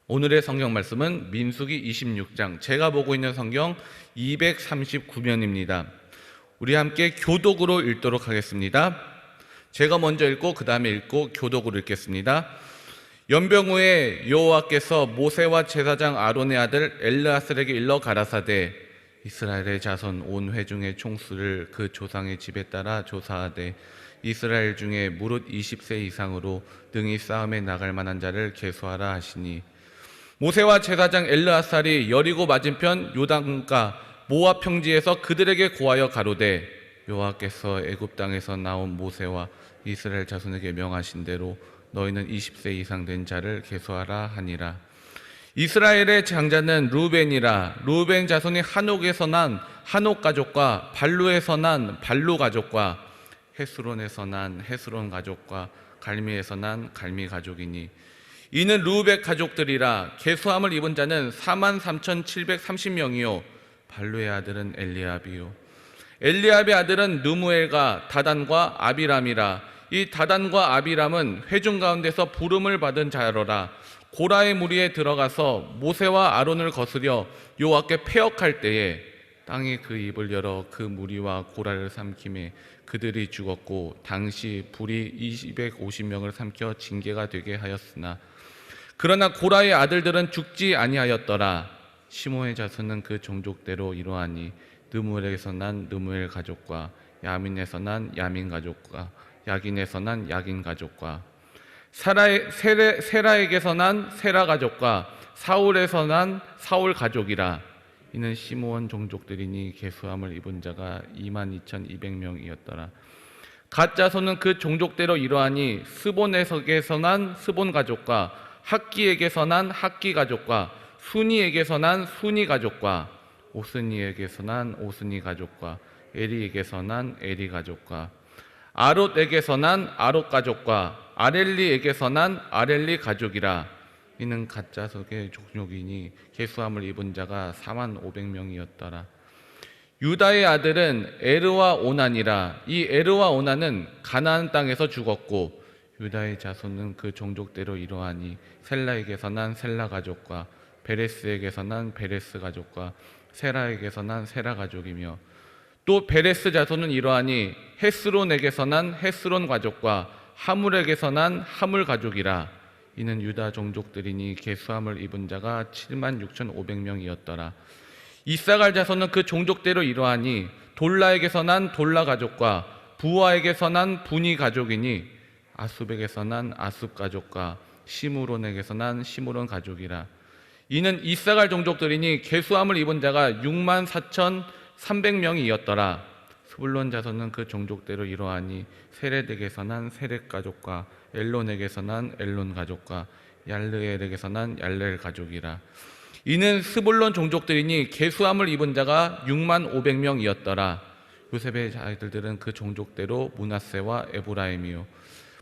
오늘의 성경 말씀은 민수기 26장, 제가 보고 있는 성경 239면입니다. 우리 함께 교독으로 읽도록 하겠습니다. 제가 먼저 읽고 그 다음에 읽고 교독으로 읽겠습니다. 연병 후에 여호와께서 모세와 제사장 아론의 아들 엘르아살에게 일러 가라사대 이스라엘의 자손 온 회중의 총수를 그 조상의 집에 따라 조사하되 이스라엘 중에 무릇 20세 이상으로 능히 싸움에 나갈 만한 자를 계수하라 하시니, 모세와 제사장 엘르아살이 여리고 맞은편 요단가 모압 평지에서 그들에게 고하여 가로되 여호와께서 애굽 땅에서 나온 모세와 이스라엘 자손에게 명하신 대로 너희는 20세 이상 된 자를 계수하라 하니라. 이스라엘의 장자는 루벤이라. 루벤 자손이 한옥에서 난 한옥 가족과 발루에서 난 발루 가족과 헤스론에서 난 헤스론 가족과 갈미에서 난 갈미 가족이니, 이는 루벤 가족들이라. 계수함을 입은 자는 43,730명이요 발루의 아들은 엘리압이요 엘리압의 아들은 느무엘과 다단과 아비람이라. 이 다단과 아비람은 회중 가운데서 부름을 받은 자로라. 고라의 무리에 들어가서 모세와 아론을 거스려 여호와께 패역할 때에 땅이 그 입을 열어 그 무리와 고라를 삼키매 그들이 죽었고, 당시 불이 250명을 삼켜 징계가 되게 하였으나 그러나 고라의 아들들은 죽지 아니하였더라. 시므의 자손은 그 종족대로 이러하니 느무엘에게서 난 느무엘 가족과 야민에서 난 야민 가족과 야긴에서 난 야긴 가족과 세라에게서 난 세라 가족과 사울에서 난 사울 가족이라. 이는 시므온 종족들이니 계수함을 입은 자가 22,200명이었더라. 갓 자손은 그 종족대로 이러하니 스본에게서 난 스본 가족과 학기에게서 난 학기 가족과 순이에게서 난 순이 가족과 오스니에게서 난 오스니 가족과 에리에게서 난 에리 가족과 아롯에게서 난 아롯 가족과 아렐리에게서 난 아렐리 가족이라. 이는 가짜 속의 종족이니 계수함을 입은 자가 45,000명이었더라. 유다의 아들은 에르와 오난이라. 이 에르와 오난은 가나안 땅에서 죽었고, 유다의 자손은 그 종족대로 이러하니 셀라에게서 난 셀라 가족과 베레스에게서 난 베레스 가족과 세라에게서 난 세라 가족이며, 또 베레스 자손은 이러하니 헤스론에게서 난 헤스론 가족과 하물에게서 난 하물 가족이라. 이는 유다 종족들이니 계수함을 입은 자가 76,500명이었더라. 이사갈 자손은 그 종족대로 이러하니 돌라에게서 난 돌라 가족과 부하에게서 난 부니 가족이니 아숲에게서 난 아숲 가족과 시므론에게서 난 시므론 가족이라. 이는 이사갈 종족들이니 계수함을 입은 자가 64,300명이었더라. 스불론 자손은 그 종족대로 이러하니 세렛에게서 난 세렛 가족과 엘론에게서 난 엘론 가족과 얄르엘에게서 난 얄르엘 가족이라. 이는 스불론 종족들이니 계수함을 입은 자가 65,000명이었더라. 요셉의 아들들은 그 종족대로 므낫세와 에브라임이요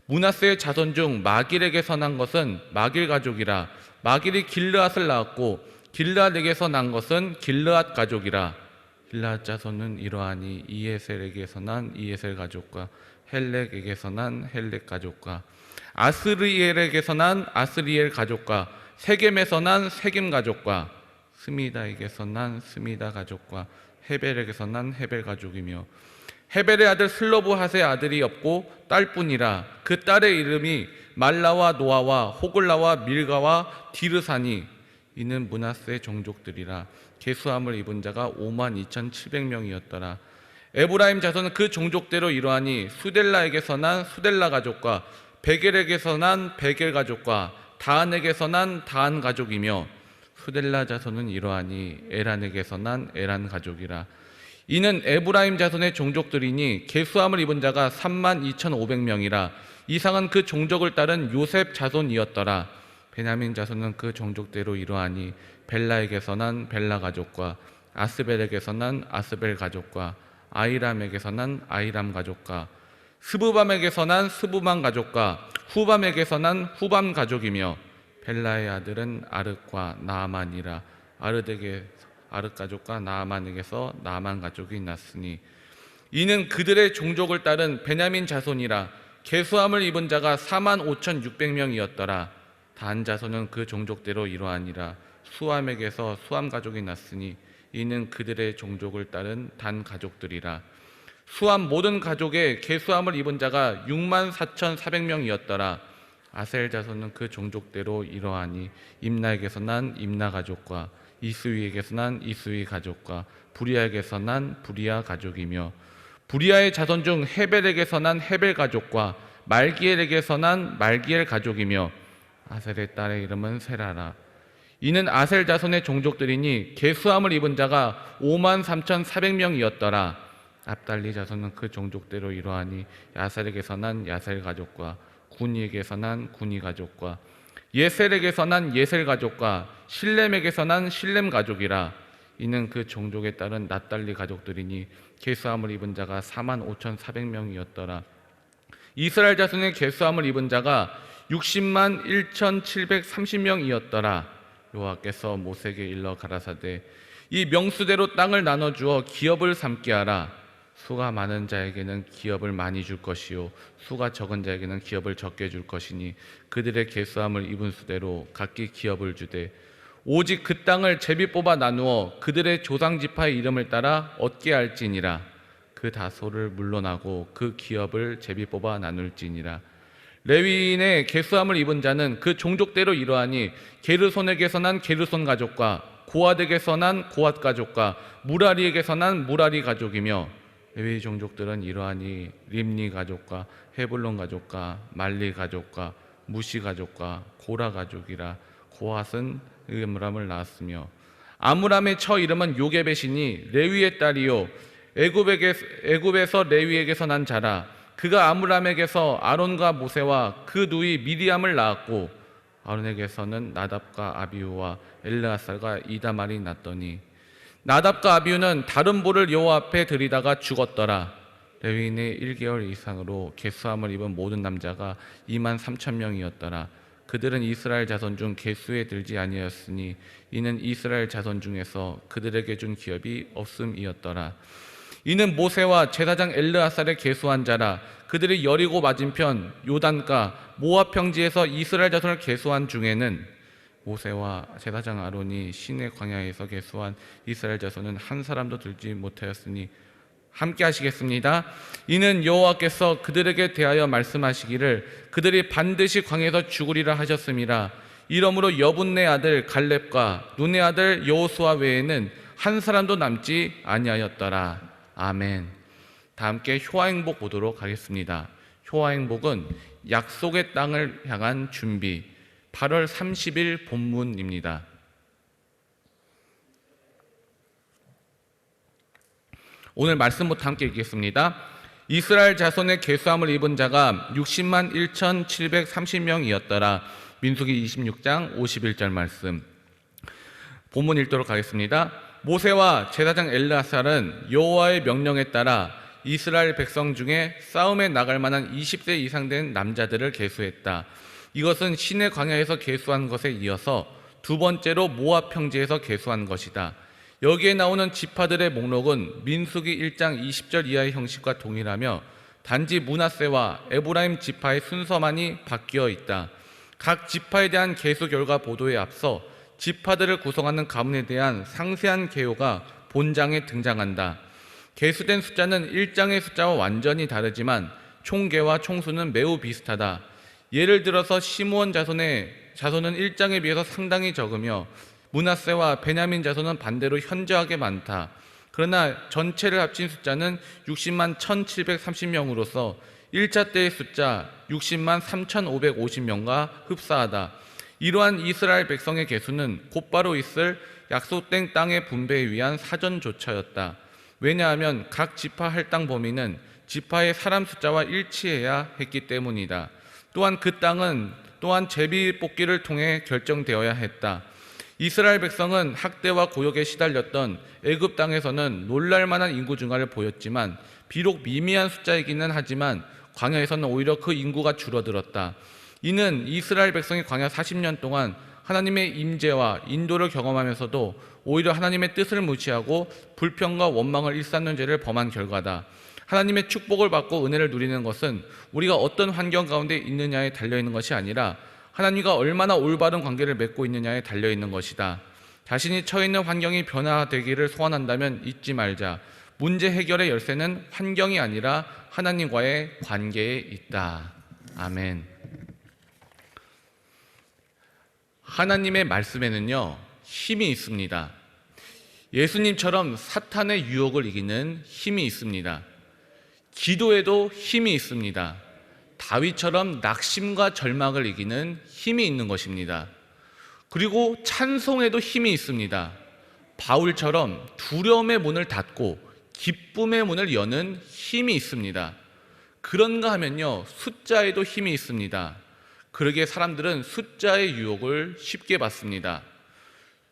므낫세의 자손 중 마길에게서 난 것은 마길 가족이라. 마길이 길르앗을 낳았고 길르앗에게서 난 것은 길르앗 가족이라. 길르앗 자손은 이러하니 이에셀에게서 난 이에셀 가족과 헬렉에게서 난 헬렉 가족과 아스리엘에게서 난 아스리엘 가족과 세겜에서 난 세겜 가족과 스미다에게서 난 스미다 가족과 헤벨에게서 난 헤벨 가족이며, 헤벨의 아들 슬로브핫의 아들이 없고 딸뿐이라. 그 딸의 이름이 말라와 노아와 호글라와 밀가와 디르사니. 이는 므낫세 종족들이라. 계수함을 입은 자가 52,700명이었더라. 에브라임 자손은 그 종족대로 이러하니 수델라에게서 난 수델라 가족과 베겔에게서 난 베겔 가족과 다한에게서 난 다한 가족이며, 수델라 자손은 이러하니 에란에게서 난 에란 가족이라. 이는 에브라임 자손의 종족들이니 계수함을 입은 자가 32,500명이라. 이상은 그 종족을 따른 요셉 자손이었더라. 베냐민 자손은 그 종족대로 이러하니 벨라에게서 난 벨라 가족과 아스벨에게서 난 아스벨 가족과 아이람에게서 난 아이람 가족과 스부밤에게서 난 스부밤 가족과 후밤에게서 난 후밤 가족이며, 벨라의 아들은 아르과 나아만이라. 아르덱의 아르 가족과 나아만에게서 나아만 가족이 났으니, 이는 그들의 종족을 따른 베냐민 자손이라. 계수함을 입은 자가 45,600명이었더라. 단 자손은 그 종족대로 이러하니라. 수함에게서 수함 가족이 났으니 이는 그들의 종족을 따른 단 가족들이라. 수함 모든 가족의 계수함을 입은 자가 64,400명이었더라. 아셀 자손은 그 종족대로 이러하니 임나에게서 난 임나 가족과 이스위에게서 난 이스위 가족과 부리아에게서 난 부리아 가족이며 부리아의 자손 중 헤벨에게서 난 헤벨 가족과 말기엘에게서 난 말기엘 가족이며 아셀의 딸의 이름은 세라라. 이는 아셀 자손의 종족들이니 계수함을 입은 자가 53,400명이었더라. 압달리 자손은 그 종족대로 이러하니 야셀에게서 난 야셀 가족과 구니에게서 난 구니 가족과 예셀에게서 난 예셀 가족과 실렘에게서 난 실렘 가족이라. 이는 그 종족에 따른 납달리 가족들이니 계수함을 입은 자가 45,400명이었더라. 이스라엘 자손의 계수함을 입은 자가 60만 1,730명이었더라. 여호와께서 모세에게 일러 가라사대 이 명수대로 땅을 나눠주어 기업을 삼게 하라. 수가 많은 자에게는 기업을 많이 줄 것이요 수가 적은 자에게는 기업을 적게 줄 것이니 그들의 계수함을 입은 수대로 각기 기업을 주되 오직 그 땅을 제비 뽑아 나누어 그들의 조상 지파의 이름을 따라 얻게 할지니라. 그 다소를 물러나고 그 기업을 제비 뽑아 나눌지니라. 레위인의 계수함을 입은 자는 그 종족대로 이러하니 게르손에게서 난 게르손 가족과 고핫에게서 난 고핫 가족과 무라리에게서 난 무라리 가족이며 레위 종족들은 이러하니 림니 가족과 헤블론 가족과 말리 가족과 무시 가족과 고라 가족이라. 고핫은 아므람을 낳았으며 아므람의 처 이름은 요게벳이니 레위의 딸이요 애굽에서 레위에게서 난 자라. 그가 아므람에게서 아론과 모세와 그 누이 미리암을 낳았고 아론에게서는 나답과 아비후와 엘르아살과 이다말이 났더니 나답과 아비후는 다른 보를 여호와 앞에 드리다가 죽었더라. 레위인의 1개월 이상으로 계수함을 입은 모든 남자가 23,000명이었더라. 그들은 이스라엘 자손 중 계수에 들지 아니하였으니 이는 이스라엘 자손 중에서 그들에게 준 기업이 없음이었더라. 이는 모세와 제사장 엘르아살의 계수한 자라. 그들이 여리고 맞은편 요단가 모압 평지에서 이스라엘 자손을 계수한 중에는 모세와 제사장 아론이 시내 광야에서 계수한 이스라엘 자손은 한 사람도 들지 못하였으니 함께 하시겠습니다. 이는 여호와께서 그들에게 대하여 말씀하시기를 그들이 반드시 광야에서 죽으리라 하셨음이라. 이러므로 여분네 아들 갈렙과 눈의 아들 여호수아 외에는 한 사람도 남지 아니하였더라. 아멘. 다 함께 효화행복 보도록 하겠습니다. 효화행복은 약속의 땅을 향한 준비, 8월 30일 본문입니다. 오늘 말씀부터 함께 읽겠습니다. 이스라엘 자손의 계수함을 입은 자가 60만 1,730명이었더라. 민수기 26장 51절 말씀. 본문 읽도록 하겠습니다. 모세와 제사장 엘르아살은 여호와의 명령에 따라 이스라엘 백성 중에 싸움에 나갈 만한 20세 이상 된 남자들을 계수했다. 이것은 시내 광야에서 계수한 것에 이어서 두 번째로 모압 평지에서 계수한 것이다. 여기에 나오는 지파들의 목록은 민수기 1장 20절 이하의 형식과 동일하며 단지 므낫세와 에브라임 지파의 순서만이 바뀌어 있다. 각 지파에 대한 계수 결과 보도에 앞서 지파들을 구성하는 가문에 대한 상세한 개요가 본장에 등장한다. 계수된 숫자는 1장의 숫자와 완전히 다르지만 총계와 총수는 매우 비슷하다. 예를 들어서 시므온 자손은 1장에 비해서 상당히 적으며 므낫세와 베냐민 자손은 반대로 현저하게 많다. 그러나 전체를 합친 숫자는 60만 1,730명으로서 1차 때의 숫자 60만 3,550명과 흡사하다. 이러한 이스라엘 백성의 계수는 곧바로 있을 약속된 땅의 분배에 위한 사전조차였다. 왜냐하면 각 지파 할당 범위는 지파의 사람 숫자와 일치해야 했기 때문이다. 또한 그 땅은 또한 제비 뽑기를 통해 결정되어야 했다. 이스라엘 백성은 학대와 고역에 시달렸던 애굽 땅에서는 놀랄만한 인구 증가를 보였지만 비록 미미한 숫자이기는 하지만 광야에서는 오히려 그 인구가 줄어들었다. 이는 이스라엘 백성이 광야 40년 동안 하나님의 임재와 인도를 경험하면서도 오히려 하나님의 뜻을 무시하고 불평과 원망을 일삼는 죄를 범한 결과다. 하나님의 축복을 받고 은혜를 누리는 것은 우리가 어떤 환경 가운데 있느냐에 달려있는 것이 아니라 하나님과 얼마나 올바른 관계를 맺고 있느냐에 달려 있는 것이다. 자신이 처해 있는 환경이 변화되기를 소원한다면 잊지 말자. 문제 해결의 열쇠는 환경이 아니라 하나님과의 관계에 있다. 아멘. 하나님의 말씀에는요, 힘이 있습니다. 예수님처럼 사탄의 유혹을 이기는 힘이 있습니다. 기도에도 힘이 있습니다. 다윗처럼 낙심과 절망을 이기는 힘이 있는 것입니다. 그리고 찬송에도 힘이 있습니다. 바울처럼 두려움의 문을 닫고 기쁨의 문을 여는 힘이 있습니다. 그런가 하면요, 숫자에도 힘이 있습니다. 그러기에 사람들은 숫자의 유혹을 쉽게 받습니다.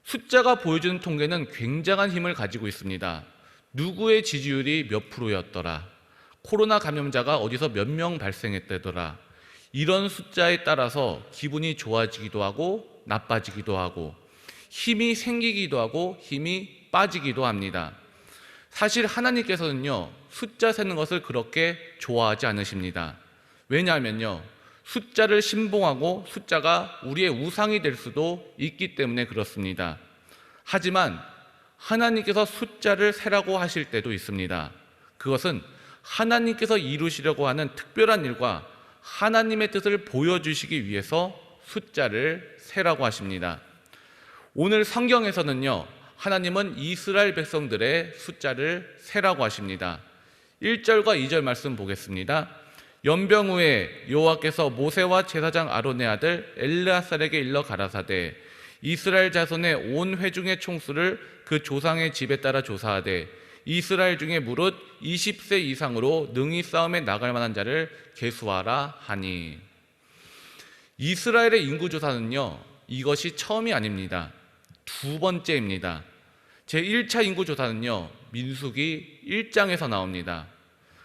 숫자가 보여주는 통계는 굉장한 힘을 가지고 있습니다. 누구의 지지율이 몇 프로였더라, 코로나 감염자가 어디서 몇 명 발생했다더라, 이런 숫자에 따라서 기분이 좋아지기도 하고 나빠지기도 하고 힘이 생기기도 하고 힘이 빠지기도 합니다. 사실 하나님께서는요, 숫자 세는 것을 그렇게 좋아하지 않으십니다. 왜냐하면요, 숫자를 신봉하고 숫자가 우리의 우상이 될 수도 있기 때문에 그렇습니다. 하지만 하나님께서 숫자를 세라고 하실 때도 있습니다. 그것은 하나님께서 이루시려고 하는 특별한 일과 하나님의 뜻을 보여주시기 위해서 숫자를 세라고 하십니다. 오늘 성경에서는요, 하나님은 이스라엘 백성들의 숫자를 세라고 하십니다. 1절과 2절 말씀 보겠습니다. 연병 후에 여호와께서 모세와 제사장 아론의 아들 엘르아살에게 일러 가라사대 이스라엘 자손의 온 회중의 총수를 그 조상의 집에 따라 조사하되 이스라엘 중에 무릇 20세 이상으로 능히 싸움에 나갈 만한 자를 계수하라 하니. 이스라엘의 인구조사는요, 이것이 처음이 아닙니다. 두 번째입니다. 제1차 인구조사는요, 민수기 1장에서 나옵니다.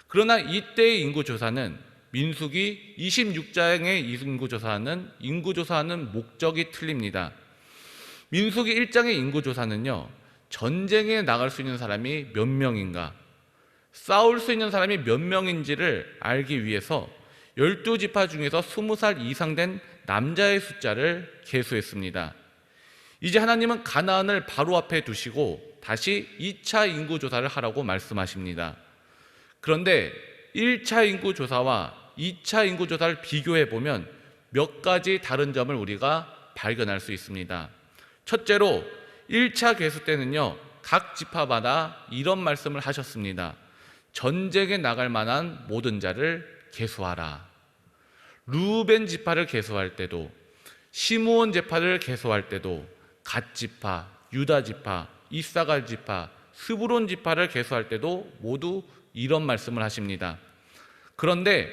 그러나 이때의 인구조사는 민수기 26장의 인구조사하는 목적이 틀립니다. 민수기 1장의 인구조사는요, 전쟁에 나갈 수 있는 사람이 몇 명인가, 싸울 수 있는 사람이 몇 명인지를 알기 위해서 12지파 중에서 20살 이상 된 남자의 숫자를 계수했습니다. 이제 하나님은 가나안을 바로 앞에 두시고 다시 2차 인구조사를 하라고 말씀하십니다. 그런데 1차 인구조사와 2차 인구조사를 비교해보면 몇 가지 다른 점을 우리가 발견할 수 있습니다. 첫째로 1차 계수 때는요, 각 지파마다 이런 말씀을 하셨습니다. 전쟁에 나갈 만한 모든 자를 계수하라. 루벤 지파를 계수할 때도, 시므온 지파를 계수할 때도, 갓 지파, 유다 지파, 이사갈 지파, 스브론 지파를 계수할 때도 모두 이런 말씀을 하십니다. 그런데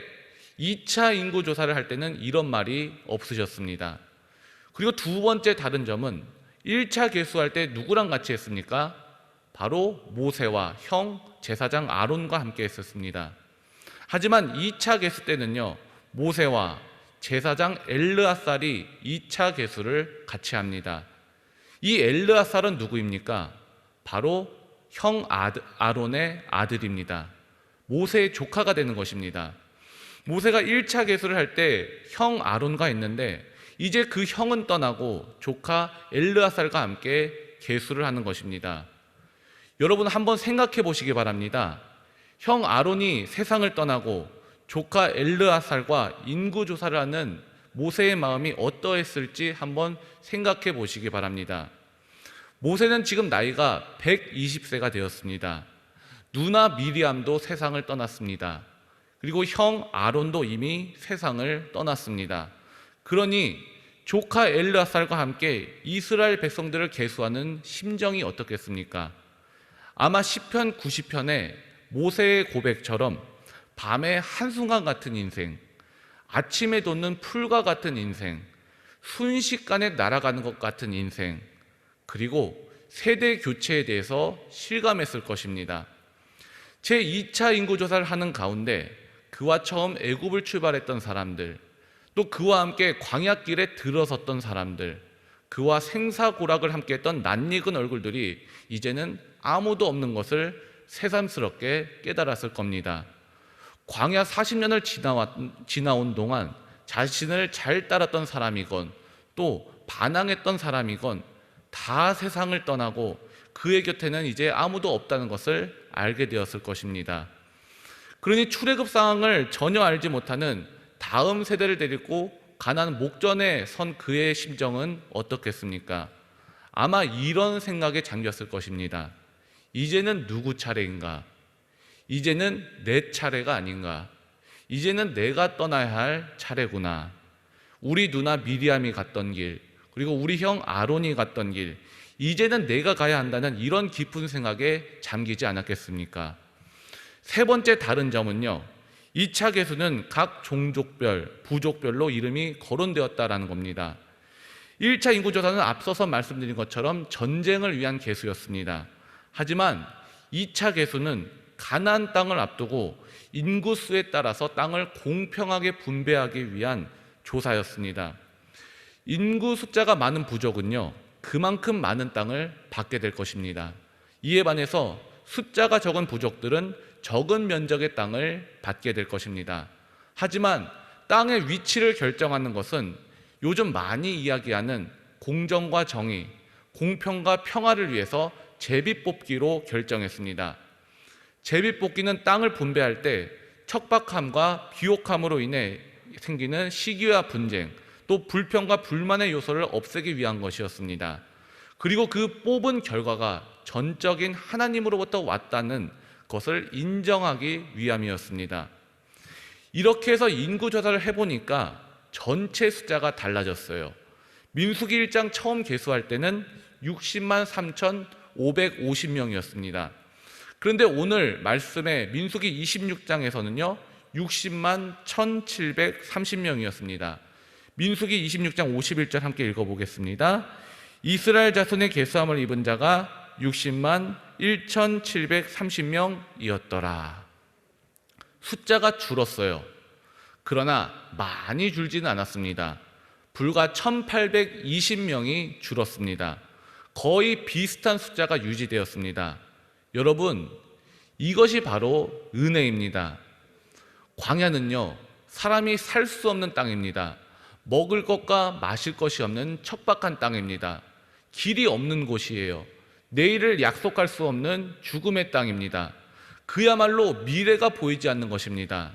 2차 인구조사를 할 때는 이런 말이 없으셨습니다. 그리고 두 번째 다른 점은 1차 계수할 때 누구랑 같이 했습니까? 바로 모세와 형 제사장 아론과 함께 했었습니다. 하지만 2차 계수 때는요, 모세와 제사장 엘르아살이 2차 계수를 같이 합니다. 이 엘르아살은 누구입니까? 바로 형 아론의 아들입니다. 모세의 조카가 되는 것입니다. 모세가 1차 계수를 할 때 형 아론과 했는데 이제 그 형은 떠나고 조카 엘르아살과 함께 계수를 하는 것입니다. 여러분 한번 생각해 보시기 바랍니다. 형 아론이 세상을 떠나고 조카 엘르아살과 인구조사를 하는 모세의 마음이 어떠했을지 한번 생각해 보시기 바랍니다. 모세는 지금 나이가 120세가 되었습니다. 누나 미리암도 세상을 떠났습니다. 그리고 형 아론도 이미 세상을 떠났습니다. 그러니 조카 엘르아살과 함께 이스라엘 백성들을 계수하는 심정이 어떻겠습니까? 아마 시편 90편의 모세의 고백처럼 밤의 한순간 같은 인생, 아침에 돋는 풀과 같은 인생, 순식간에 날아가는 것 같은 인생, 그리고 세대 교체에 대해서 실감했을 것입니다. 제2차 인구조사를 하는 가운데 그와 처음 애굽을 출발했던 사람들, 또 그와 함께 광야길에 들어섰던 사람들, 그와 생사고락을 함께 했던 낯익은 얼굴들이 이제는 아무도 없는 것을 새삼스럽게 깨달았을 겁니다. 광야 40년을 지나온 동안 자신을 잘 따랐던 사람이건 또 반항했던 사람이건 다 세상을 떠나고 그의 곁에는 이제 아무도 없다는 것을 알게 되었을 것입니다. 그러니 출애굽 상황을 전혀 알지 못하는 다음 세대를 데리고 가나안 목전에 선 그의 심정은 어떻겠습니까? 아마 이런 생각에 잠겼을 것입니다. 이제는 누구 차례인가? 이제는 내 차례가 아닌가? 이제는 내가 떠나야 할 차례구나. 우리 누나 미리암이 갔던 길, 그리고 우리 형 아론이 갔던 길, 이제는 내가 가야 한다는 이런 깊은 생각에 잠기지 않았겠습니까? 세 번째 다른 점은요, 2차 계수는 각 종족별, 부족별로 이름이 거론되었다라는 겁니다. 1차 인구조사는 앞서서 말씀드린 것처럼 전쟁을 위한 계수였습니다. 하지만 2차 계수는 가나안 땅을 앞두고 인구수에 따라서 땅을 공평하게 분배하기 위한 조사였습니다. 인구 숫자가 많은 부족은요, 그만큼 많은 땅을 받게 될 것입니다. 이에 반해서 숫자가 적은 부족들은 적은 면적의 땅을 받게 될 것입니다. 하지만 땅의 위치를 결정하는 것은 요즘 많이 이야기하는 공정과 정의, 공평과 평화를 위해서 제비뽑기로 결정했습니다. 제비뽑기는 땅을 분배할 때 척박함과 비옥함으로 인해 생기는 시기와 분쟁, 또 불평과 불만의 요소를 없애기 위한 것이었습니다. 그리고 그 뽑은 결과가 전적인 하나님으로부터 왔다는 것을 인정하기 위함이었습니다. 이렇게 해서 인구조사를 해보니까 전체 숫자가 달라졌어요. 민수기 1장 처음 계수할 때는 60만 3,550명이었습니다. 그런데 오늘 말씀의 민수기 26장에서는요 60만 1,730명이었습니다. 민수기 26장 51절 함께 읽어보겠습니다. 이스라엘 자손의 계수함을 입은 자가 60만 1,730명이었더라. 숫자가 줄었어요. 그러나 많이 줄지는 않았습니다. 불과 1,820명이 줄었습니다. 거의 비슷한 숫자가 유지되었습니다. 여러분, 이것이 바로 은혜입니다. 광야는요, 사람이 살 수 없는 땅입니다. 먹을 것과 마실 것이 없는 척박한 땅입니다. 길이 없는 곳이에요. 내일을 약속할 수 없는 죽음의 땅입니다. 그야말로 미래가 보이지 않는 것입니다.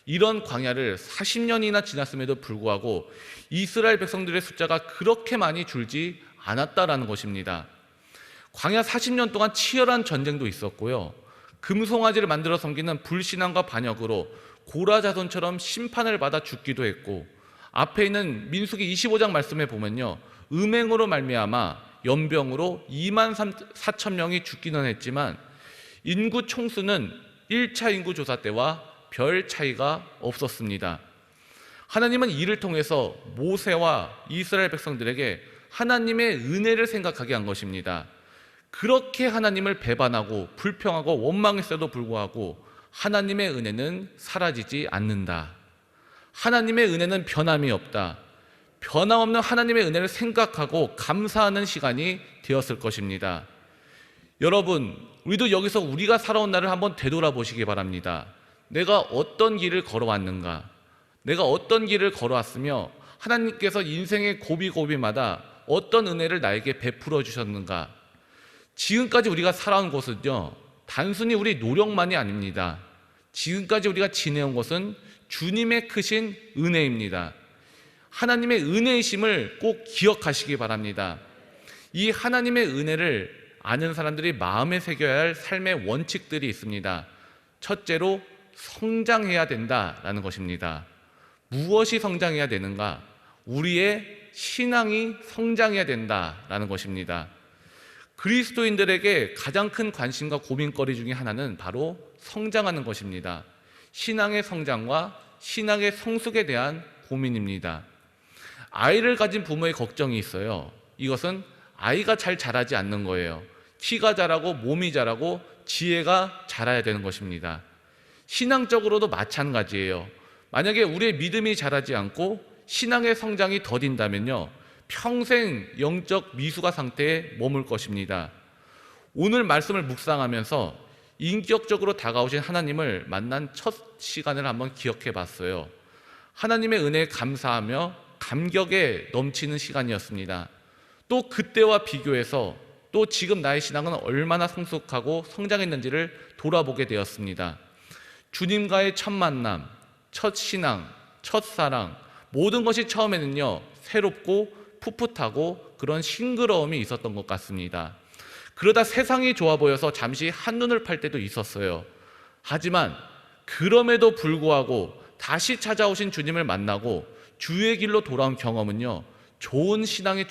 이런 광야를 40년이나 지났음에도 불구하고 이스라엘 백성들의 숫자가 그렇게 많이 줄지 않았다라는 것입니다. 광야 40년 동안 치열한 전쟁도 있었고요, 금송아지를 만들어 섬기는 불신앙과 반역으로 고라 자손처럼 심판을 받아 죽기도 했고, 앞에 있는 민수기 25장 말씀에 보면요, 음행으로 말미암아 연병으로 2만 4천 명이 죽기는 했지만 인구 총수는 1차 인구 조사 때와 별 차이가 없었습니다. 하나님은 이를 통해서 모세와 이스라엘 백성들에게 하나님의 은혜를 생각하게 한 것입니다. 그렇게 하나님을 배반하고 불평하고 원망했어도 불구하고 하나님의 은혜는 사라지지 않는다. 하나님의 은혜는 변함이 없다. 변함없는 하나님의 은혜를 생각하고 감사하는 시간이 되었을 것입니다. 여러분, 우리도 여기서 우리가 살아온 날을 한번 되돌아보시기 바랍니다. 내가 어떤 길을 걸어왔는가? 내가 어떤 길을 걸어왔으며 하나님께서 인생의 고비고비마다 어떤 은혜를 나에게 베풀어 주셨는가? 지금까지 우리가 살아온 것은요, 단순히 우리 노력만이 아닙니다. 지금까지 우리가 지내온 것은 주님의 크신 은혜입니다. 하나님의 은혜이심을 꼭 기억하시기 바랍니다. 이 하나님의 은혜를 아는 사람들이 마음에 새겨야 할 삶의 원칙들이 있습니다. 첫째로 성장해야 된다라는 것입니다. 무엇이 성장해야 되는가? 우리의 신앙이 성장해야 된다라는 것입니다. 그리스도인들에게 가장 큰 관심과 고민거리 중에 하나는 바로 성장하는 것입니다. 신앙의 성장과 신앙의 성숙에 대한 고민입니다. 아이를 가진 부모의 걱정이 있어요. 이것은 아이가 잘 자라지 않는 거예요. 키가 자라고 몸이 자라고 지혜가 자라야 되는 것입니다. 신앙적으로도 마찬가지예요. 만약에 우리의 믿음이 자라지 않고 신앙의 성장이 더딘다면요, 평생 영적 미숙아 상태에 머물 것입니다. 오늘 말씀을 묵상하면서 인격적으로 다가오신 하나님을 만난 첫 시간을 한번 기억해 봤어요. 하나님의 은혜에 감사하며 감격에 넘치는 시간이었습니다. 또 그때와 비교해서 또 지금 나의 신앙은 얼마나 성숙하고 성장했는지를 돌아보게 되었습니다. 주님과의 첫 만남, 첫 신앙, 첫 사랑, 모든 것이 처음에는요 새롭고 풋풋하고 그런 싱그러움이 있었던 것 같습니다. 그러다 세상이 좋아 보여서 잠시 한눈을 팔 때도 있었어요. 하지만 그럼에도 불구하고 다시 찾아오신 주님을 만나고 주의 길로 돌아온 경험은요 좋은 신앙의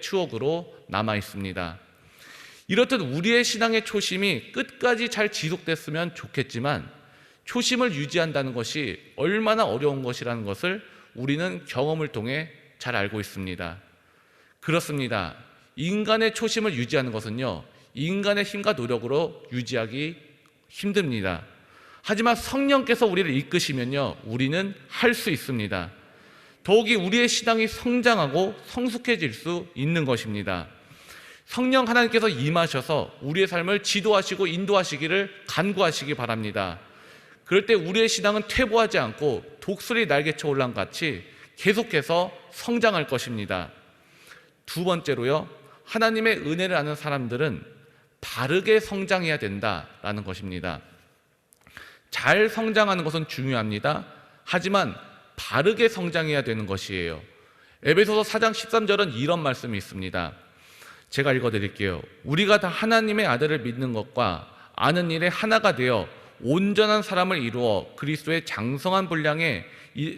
추억으로 남아 있습니다. 이렇듯 우리의 신앙의 초심이 끝까지 잘 지속됐으면 좋겠지만 초심을 유지한다는 것이 얼마나 어려운 것이라는 것을 우리는 경험을 통해 잘 알고 있습니다. 그렇습니다. 인간의 초심을 유지하는 것은요 인간의 힘과 노력으로 유지하기 힘듭니다. 하지만 성령께서 우리를 이끄시면요 우리는 할 수 있습니다. 더욱이 우리의 신앙이 성장하고 성숙해질 수 있는 것입니다. 성령 하나님께서 임하셔서 우리의 삶을 지도하시고 인도하시기를 간구하시기 바랍니다. 그럴 때 우리의 신앙은 퇴보하지 않고 독수리 날개쳐 올라온 같이 계속해서 성장할 것입니다. 두 번째로요, 하나님의 은혜를 아는 사람들은 바르게 성장해야 된다라는 것입니다. 잘 성장하는 것은 중요합니다. 하지만 바르게 성장해야 되는 것이에요. 에베소서 4장 13절은 이런 말씀이 있습니다. 제가 읽어드릴게요. 우리가 다 하나님의 아들을 믿는 것과 아는 일에 하나가 되어 온전한 사람을 이루어 그리스도의 장성한 분량에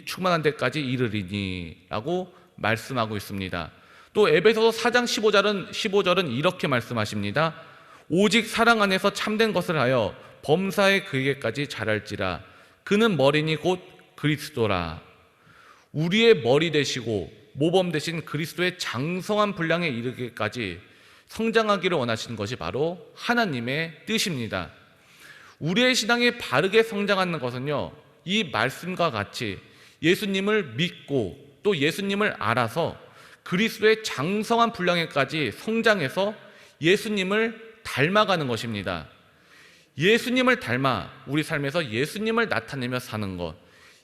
충만한 데까지 이르리니 라고 말씀하고 있습니다. 또 에베소서 4장 15절은 이렇게 말씀하십니다. 오직 사랑 안에서 참된 것을 하여 범사에 그에게까지 자랄지라. 그는 머리니 곧 그리스도라. 우리의 머리 되시고 모범 되신 그리스도의 장성한 분량에 이르기까지 성장하기를 원하시는 것이 바로 하나님의 뜻입니다. 우리의 신앙이 바르게 성장하는 것은요, 이 말씀과 같이 예수님을 믿고 또 예수님을 알아서 그리스도의 장성한 분량에까지 성장해서 예수님을 닮아가는 것입니다. 예수님을 닮아 우리 삶에서 예수님을 나타내며 사는 것,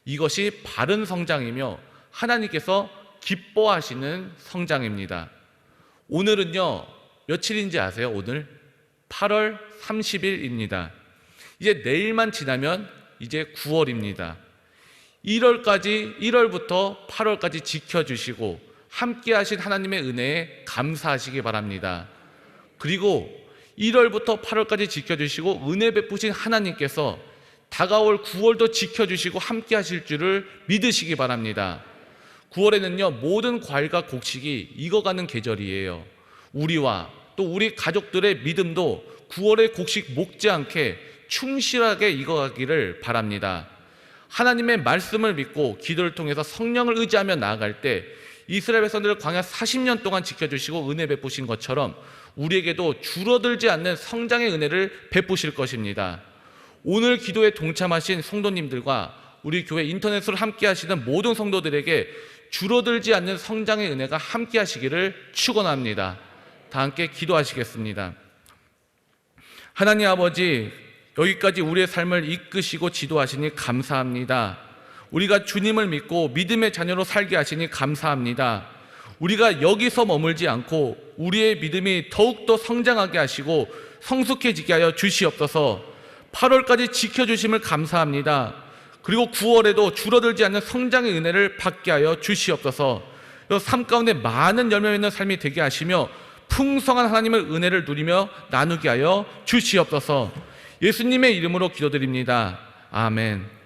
이것이 바른 성장이며 하나님께서 기뻐하시는 성장입니다. 오늘은요 며칠인지 아세요? 오늘 8월 30일입니다. 이제 내일만 지나면 이제 9월입니다. 1월부터 8월까지 지켜주시고 함께 하신 하나님의 은혜에 감사하시기 바랍니다. 그리고 1월부터 8월까지 지켜주시고 은혜 베푸신 하나님께서 다가올 9월도 지켜주시고 함께 하실 줄을 믿으시기 바랍니다. 9월에는요 모든 과일과 곡식이 익어가는 계절이에요. 우리와 또 우리 가족들의 믿음도 9월의 곡식 못지않게 충실하게 익어가기를 바랍니다. 하나님의 말씀을 믿고 기도를 통해서 성령을 의지하며 나아갈 때 이스라엘 백성들을 광야 40년 동안 지켜주시고 은혜 베푸신 것처럼 우리에게도 줄어들지 않는 성장의 은혜를 베푸실 것입니다. 오늘 기도에 동참하신 성도님들과 우리 교회 인터넷으로 함께 하시는 모든 성도들에게 줄어들지 않는 성장의 은혜가 함께 하시기를 축원합니다. 다 함께 기도하시겠습니다. 하나님 아버지, 여기까지 우리의 삶을 이끄시고 지도하시니 감사합니다. 우리가 주님을 믿고 믿음의 자녀로 살게 하시니 감사합니다. 우리가 여기서 머물지 않고 우리의 믿음이 더욱더 성장하게 하시고 성숙해지게 하여 주시옵소서. 8월까지 지켜주심을 감사합니다. 그리고 9월에도 줄어들지 않는 성장의 은혜를 받게 하여 주시옵소서. 삶 가운데 많은 열매 맺는 삶이 되게 하시며 풍성한 하나님의 은혜를 누리며 나누게 하여 주시옵소서. 예수님의 이름으로 기도드립니다. 아멘.